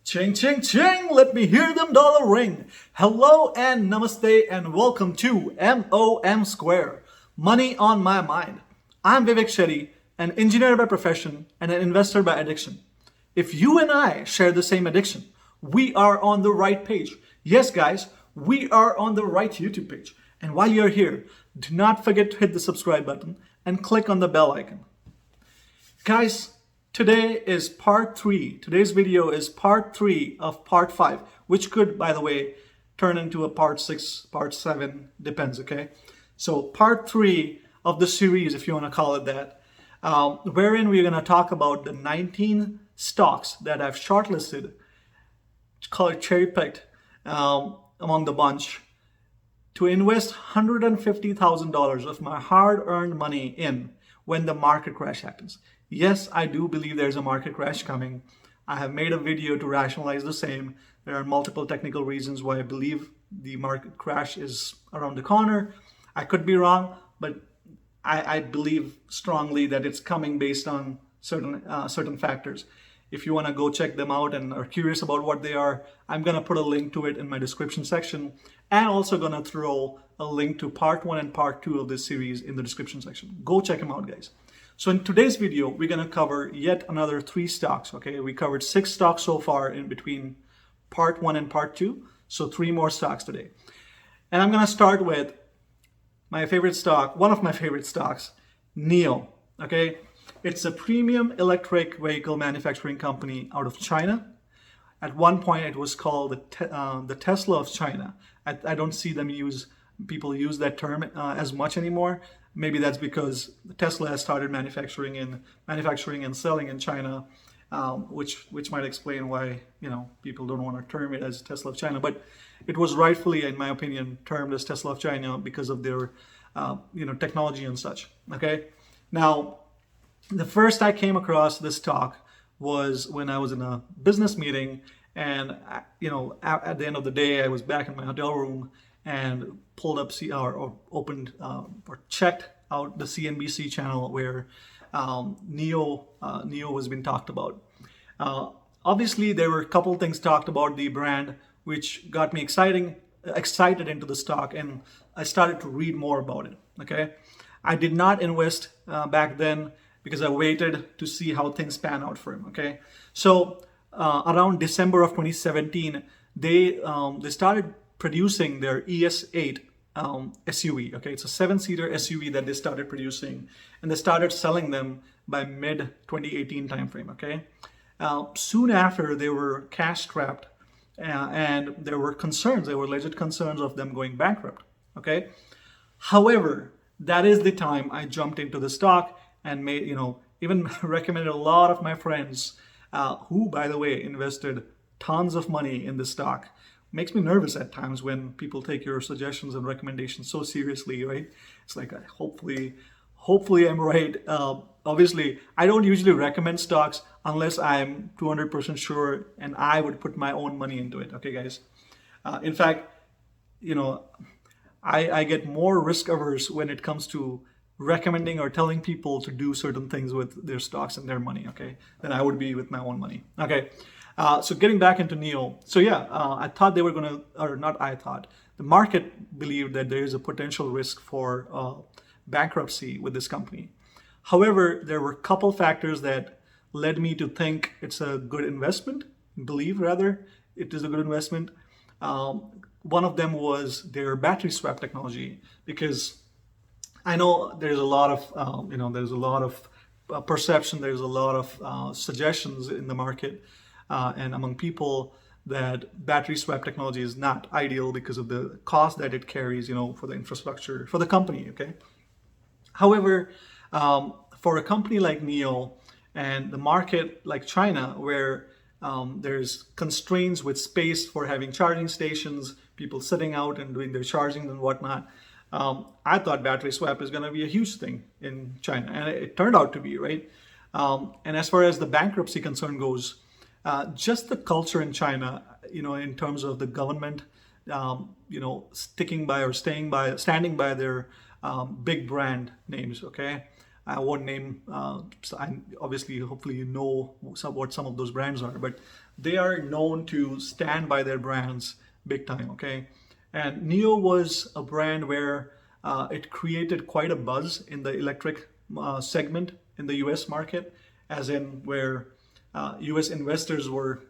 Ching, ching, ching! Let me hear them dollar ring. Hello and namaste and welcome to MOM Square. Money on my mind. I'm Vivek Shetty, an engineer by profession and an investor by addiction. If you and I share the same addiction, we are on the right page. Yes, guys, we are on the right YouTube page. And while you're here, do not forget to hit the subscribe button and click on the bell icon. Guys, today is part 3. Today's video is part 3 of part 5, which could, by the way, turn into a part 6, part 7, depends, okay? So part 3 of the series, if you want to call it that, wherein we're going to talk about the 19 stocks that I've shortlisted, call it cherry-picked among the bunch, to invest $150,000 of my hard-earned money in when the market crash happens. Yes, I do believe there's a market crash coming. I have made a video to rationalize the same. There are multiple technical reasons why I believe the market crash is around the corner. I could be wrong, but I believe strongly that it's coming based on certain factors. If you want to go check them out and are curious about what they are, I'm going to put a link to it in my description section, and also going to throw a link to part 1 and part 2 of this series in the description section. Go check them out, guys. So in today's video, we're going to cover yet another 3 stocks, okay? We covered 6 stocks so far in between part 1 and part 2, so 3 more stocks today. And I'm going to start with my favorite stock, one of my favorite stocks, NIO, okay? It's a premium electric vehicle manufacturing company out of China. At one point, it was called the Tesla of China. I don't see people use that term as much anymore. Maybe that's because Tesla has started manufacturing and selling in China, which might explain why people don't want to term it as Tesla of China. But it was rightfully, in my opinion, termed as Tesla of China because of their technology and such. Okay, now the first I came across this stock was when I was in a business meeting, and at the end of the day, I was back in my hotel room and pulled up opened or checked out the CNBC channel where NIO was being talked about. Obviously, there were a couple things talked about the brand which got me excited into the stock, and I started to read more about it. Okay, I did not invest back then because I waited to see how things pan out for him. Okay, so around December of 2017, they started producing their ES8 SUV. Okay, it's a 7-seater SUV that they started producing, and they started selling them by mid 2018 timeframe. Okay, soon after they were cash strapped, and there were legit concerns of them going bankrupt. Okay, however, that is the time I jumped into the stock and even recommended a lot of my friends who, by the way, invested tons of money in the stock. Makes me nervous at times when people take your suggestions and recommendations so seriously, right? It's like, hopefully I'm right. Obviously, I don't usually recommend stocks unless I'm 200% sure and I would put my own money into it. Okay, guys. In fact, I get more risk averse when it comes to recommending or telling people to do certain things with their stocks and their money, okay, than I would be with my own money. Okay. So getting back into NIO. So yeah, I thought they were going to, or not I thought, the market believed that there is a potential risk for bankruptcy with this company. However, there were a couple factors that led me to think it's a good investment, believe rather it is a good investment. One of them was their battery swap technology, because I know there's a lot of perception, there's a lot of suggestions in the market and among people that battery swap technology is not ideal because of the cost that it carries, for the infrastructure, for the company, okay? However, for a company like NIO and the market like China, where there's constraints with space for having charging stations, people sitting out and doing their charging and whatnot, I thought battery swap is going to be a huge thing in China, and it turned out to be, right? And as far as the bankruptcy concern goes, just the culture in China, in terms of the government, sticking by or standing by their big brand names, okay? I won't name, obviously, hopefully you know what some of those brands are, but they are known to stand by their brands big time, okay? And NIO was a brand where it created quite a buzz in the electric segment in the US market, as in where US investors were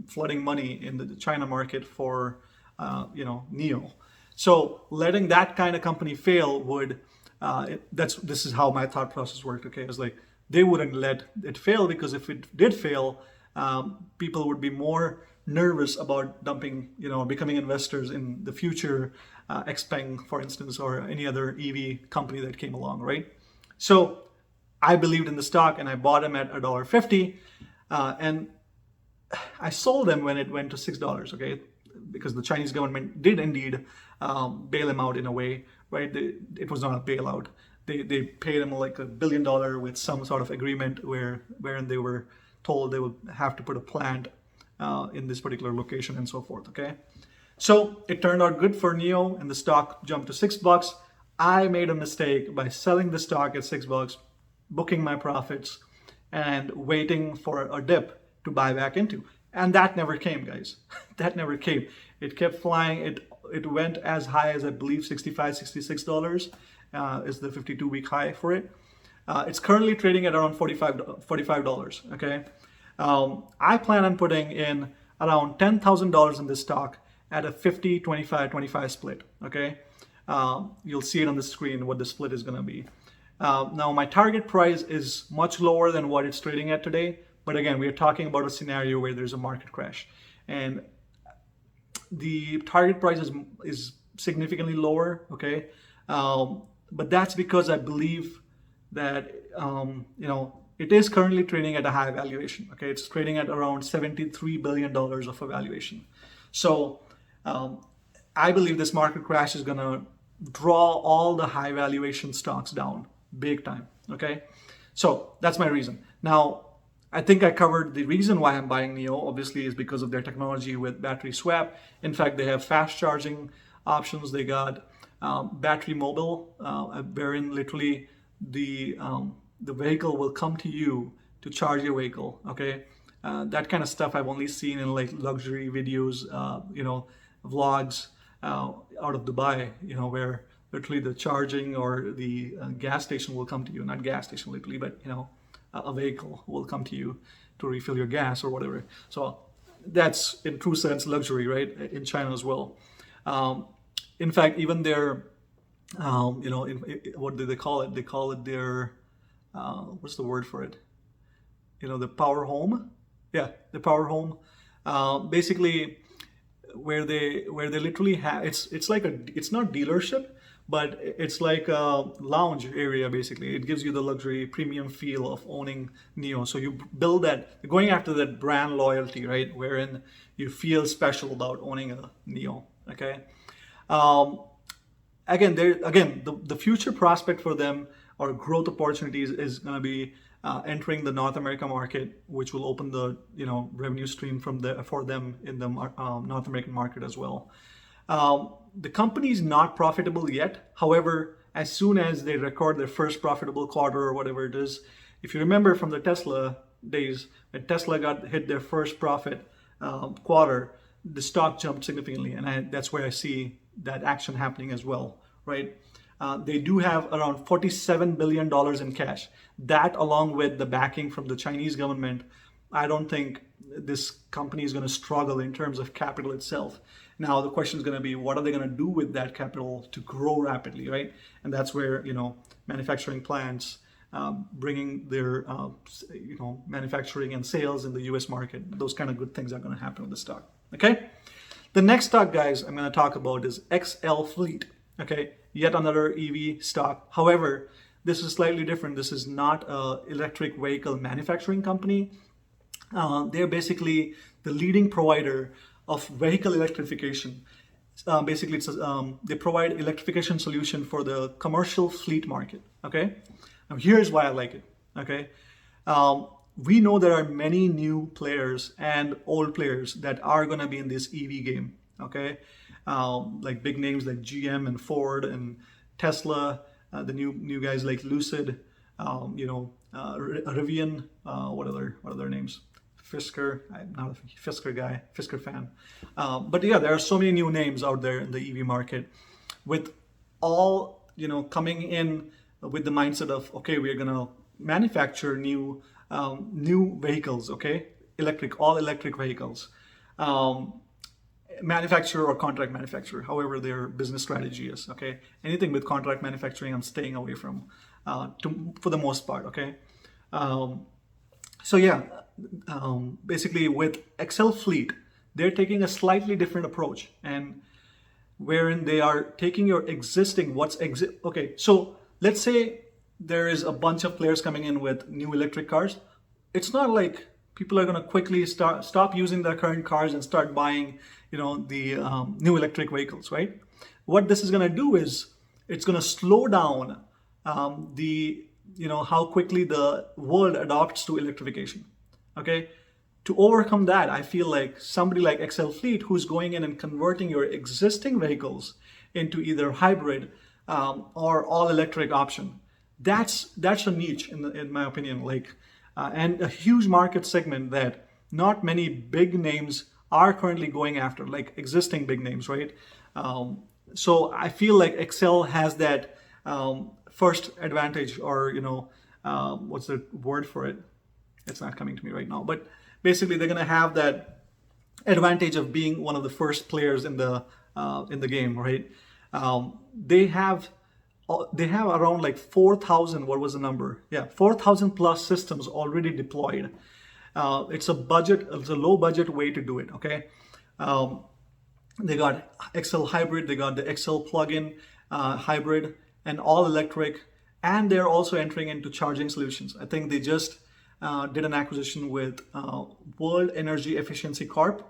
flooding money in the China market for, NIO. So letting that kind of company fail would, this is how my thought process worked. Okay, it's like they wouldn't let it fail, because if it did fail, people would be more nervous about dumping, becoming investors in the future, Xpeng, for instance, or any other EV company that came along, right? So I believed in the stock and I bought them at $1.50, and I sold them when it went to $6. Okay, because the Chinese government did indeed bail him out in a way, right? It was not a bailout. They paid him like $1 billion with some sort of agreement wherein they were told they would have to put a plant in this particular location and so forth. Okay, so it turned out good for NIO, and the stock jumped to $6. I made a mistake by selling the stock at $6, booking my profits, and waiting for a dip to buy back into. And that never came, guys. That never came. It kept flying. It went as high as, I believe, $65, $66 is the 52-week high for it. It's currently trading at around $45, okay? I plan on putting in around $10,000 in this stock at a 50, 25, 25 split, okay? You'll see it on the screen what the split is gonna be. Now, my target price is much lower than what it's trading at today. But again, we are talking about a scenario where there's a market crash, and the target price is significantly lower. Okay, but that's because I believe that it is currently trading at a high valuation. Okay, it's trading at around $73 billion of a valuation. So I believe this market crash is gonna draw all the high valuation stocks down big time. Okay, so that's my reason. Now, I think I covered the reason why I'm buying NIO, obviously, is because of their technology with battery swap. In fact, they have fast charging options. They got battery mobile, wherein literally the vehicle will come to you to charge your vehicle. Okay, that kind of stuff I've only seen in like luxury videos, vlogs out of Dubai, where literally the charging or the gas station will come to you, not gas station literally, but a vehicle will come to you to refill your gas or whatever. So that's in true sense luxury, right? In China as well. In fact, even their, what do they call it? They call it their, what's the word for it? The power home. Yeah, the power home. Basically, where they literally have, it's like it's not dealership, but it's like a lounge area. Basically, it gives you the luxury premium feel of owning NIO. So you build that, going after that brand loyalty, right? Wherein you feel special about owning a NIO. Okay. Again, the future prospect for them or growth opportunities is going to be entering the North America market, which will open the revenue stream for them in the North American market as well. The company is not profitable yet. However, as soon as they record their first profitable quarter or whatever it is, if you remember from the Tesla days, when Tesla hit their first profit quarter, the stock jumped significantly, and that's where I see that action happening as well, right? They do have around $47 billion in cash. That, along with the backing from the Chinese government, I don't think this company is going to struggle in terms of capital itself. Now, the question is going to be, what are they going to do with that capital to grow rapidly, right? And that's where, manufacturing plants, bringing their, manufacturing and sales in the US market, those kind of good things are going to happen with the stock, okay? The next stock, guys, I'm going to talk about is XL Fleet, okay? Yet another EV stock. However, this is slightly different. This is not an electric vehicle manufacturing company. They're basically the leading provider of vehicle electrification. Basically, they provide electrification solution for the commercial fleet market. Okay, now here's why I like it. Okay, we know there are many new players and old players that are going to be in this EV game. Okay, like big names like GM and Ford and Tesla, the new guys like Lucid, Rivian, what other names? Fisker. I'm not a Fisker guy, Fisker fan. But yeah, there are so many new names out there in the EV market, with all coming in with the mindset of, okay, we're gonna manufacture new vehicles, okay, all electric vehicles. Manufacturer or contract manufacturer, however their business strategy is. Okay, anything with contract manufacturing, I'm staying away from, for the most part. Okay, so yeah, basically with Excel Fleet, they're taking a slightly different approach, and wherein they are taking your existing Okay, so let's say there is a bunch of players coming in with new electric cars. It's not like people are going to quickly stop using their current cars and start buying, the new electric vehicles, right? What this is going to do is it's going to slow down how quickly the world adopts to electrification. Okay, to overcome that, I feel like somebody like Excel Fleet, who's going in and converting your existing vehicles into either hybrid or all electric option, that's a niche in my opinion, and a huge market segment that not many big names are currently going after, like existing big names, right? So I feel like Excel has that first advantage, or what's the word for it? It's not coming to me right now, but basically they're going to have that advantage of being one of the first players in the game, right? They have around like 4,000. What was the number? Yeah, 4,000 plus systems already deployed. It's a low budget way to do it. Okay, they got Excel Hybrid, they got the Excel plugin hybrid, and all electric, and they're also entering into charging solutions. I think they just did an acquisition with World Energy Efficiency Corp.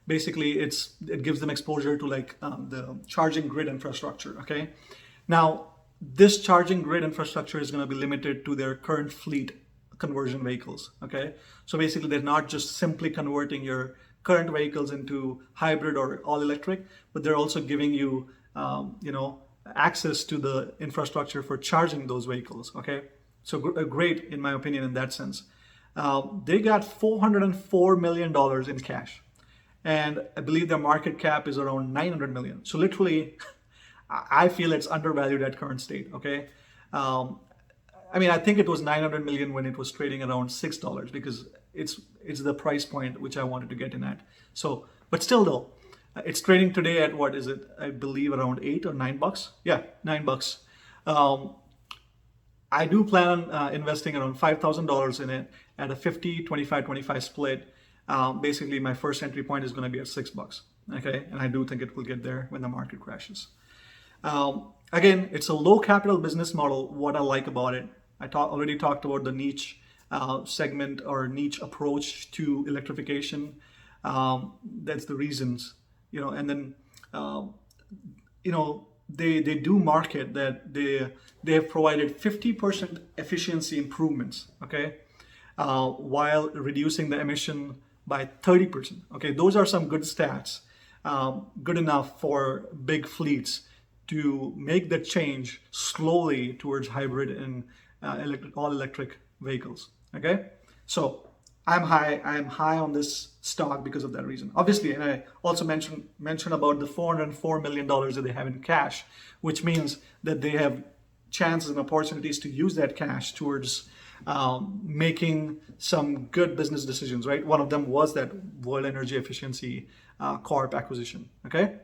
Basically, it gives them exposure to the charging grid infrastructure. Okay, now this charging grid infrastructure is going to be limited to their current fleet conversion vehicles. Okay, so basically they're not just simply converting your current vehicles into hybrid or all electric, but they're also giving you access to the infrastructure for charging those vehicles. Okay, so great in my opinion in that sense. They got $404 million in cash, and I believe their market cap is around 900 million. So literally, I feel it's undervalued at current state. Okay, I think it was 900 million when it was trading around $6, because it's the price point which I wanted to get in at. So, but still though, it's trading today at, what is it? I believe around $8 or $9. Yeah, $9. I do plan on investing around $5,000 in it at a 50, 25, 25 split. Basically, my first entry point is going to be at $6. Okay, and I do think it will get there when the market crashes. Again, it's a low capital business model. What I like about it, I already talked about the niche segment or niche approach to electrification. That's the reasons, and then they do market that they have provided 50% efficiency improvements, okay, while reducing the emission by 30%. Okay, those are some good stats, good enough for big fleets to make the change slowly towards hybrid and all electric vehicles. Okay, so I'm high on this stock because of that reason, obviously. And I also mentioned about the $404 million that they have in cash, which means that they have chances and opportunities to use that cash towards making some good business decisions, right? One of them was that World Energy Efficiency Corp acquisition. Okay,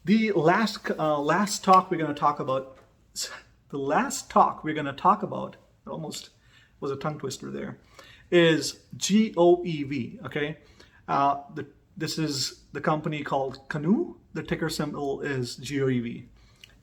the last talk we're going to talk about. The last talk we're going to talk about, almost was a tongue twister there, is GOEV. Okay, this is the company called Canoo. The ticker symbol is GOEV.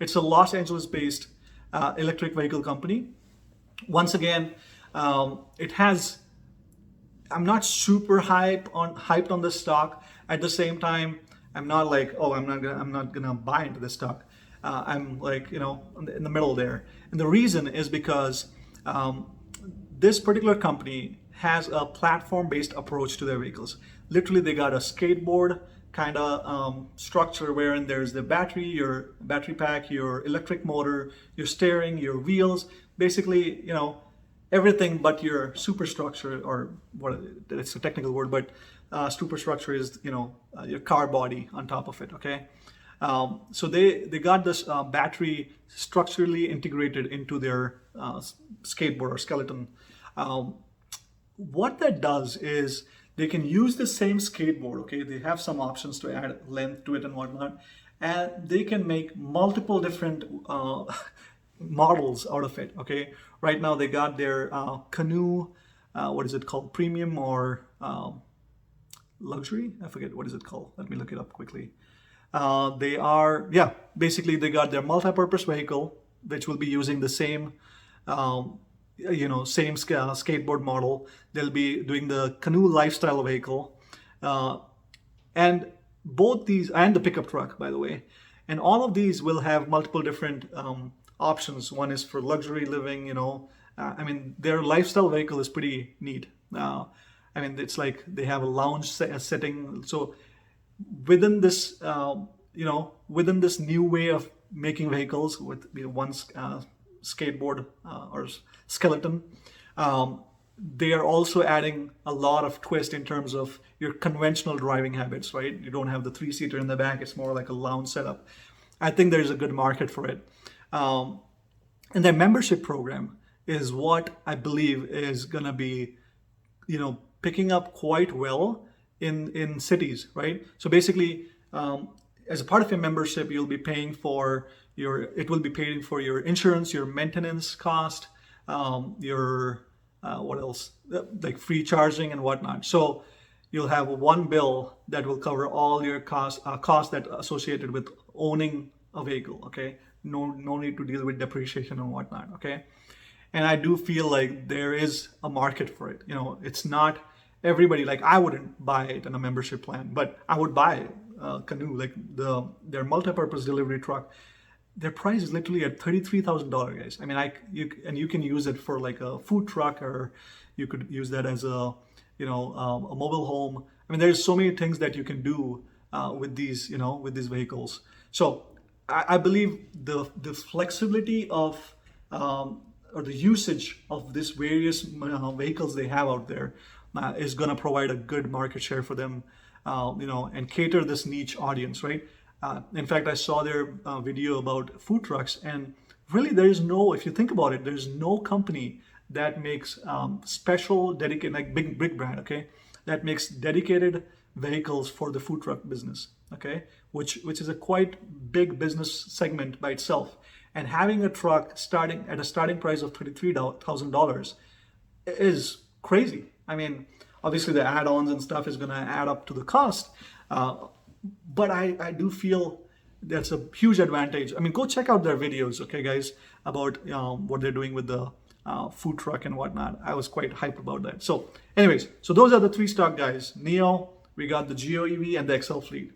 It's a Los Angeles-based electric vehicle company. Once again, it has. I'm not super hyped on this stock. At the same time, I'm not like, oh, I'm not gonna buy into this stock. I'm like, in the middle there. And the reason is because this particular company has a platform-based approach to their vehicles. Literally, they got a skateboard kind of structure wherein there's the battery, your battery pack, your electric motor, your steering, your wheels. basically, everything but your superstructure, or what it's a technical word, but superstructure is, your car body on top of it, okay? So they got this battery structurally integrated into their skateboard or skeleton. What that does is they can use the same skateboard, okay? They have some options to add length to it and whatnot, and they can make multiple different models out of it, okay? Right now they got their Canoo, what is it called? Premium or luxury? I forget, what is it called? Let me look it up quickly. Basically they got their multi-purpose vehicle, which will be using the same same skateboard model. They'll be doing the Canoo lifestyle vehicle, and both these, and the pickup truck, by the way, and all of these will have multiple different options. One is for luxury living, their lifestyle vehicle is pretty neat. It's like they have a lounge setting. So within this, within this new way of making vehicles with one skateboard or skeleton, they are also adding a lot of twist in terms of your conventional driving habits, right? You don't have the 3-seater in the back. It's more like a lounge setup. I think there's a good market for it. And their membership program is what I believe is going to be, picking up quite well in cities, right? So basically, as a part of your membership, you'll be paying for it will be paying for your insurance, your maintenance cost, your what else? Like free charging and whatnot. So you'll have one bill that will cover all your costs that associated with owning a vehicle. Okay, no need to deal with depreciation and whatnot. Okay, and I do feel like there is a market for it. It's not everybody. Like, I wouldn't buy it in a membership plan, but I would buy Canoo, like their multi-purpose delivery truck. Their price is literally at $33,000, guys. You can use it for like a food truck, or you could use that as a mobile home. There's so many things that you can do with these vehicles. So I believe the flexibility of or the usage of these various vehicles they have out there is going to provide a good market share for them, and cater this niche audience, right? In fact, I saw their video about food trucks, and really if you think about it, there's no company that makes special dedicated, like big brand, okay, that makes dedicated vehicles for the food truck business, okay, which is a quite big business segment by itself. And having a truck starting at a starting price of $33,000 is crazy. Obviously the add-ons and stuff is going to add up to the cost, but I do feel that's a huge advantage. Go check out their videos, okay, guys, about what they're doing with the food truck and whatnot. I was quite hyped about that. So anyways, those are the 3 stock, guys. NIO, we got the GOEV and the Excel fleet.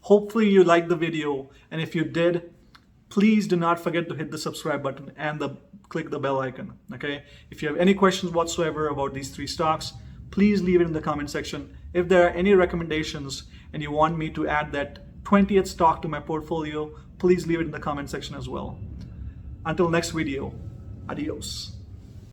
Hopefully you liked the video, and if you did, please do not forget to hit the subscribe button and click the bell icon, okay? If you have any questions whatsoever about these 3 stocks, please leave it in the comment section. If there are any recommendations and you want me to add that 20th stock to my portfolio, please leave it in the comment section as well. Until next video, adios.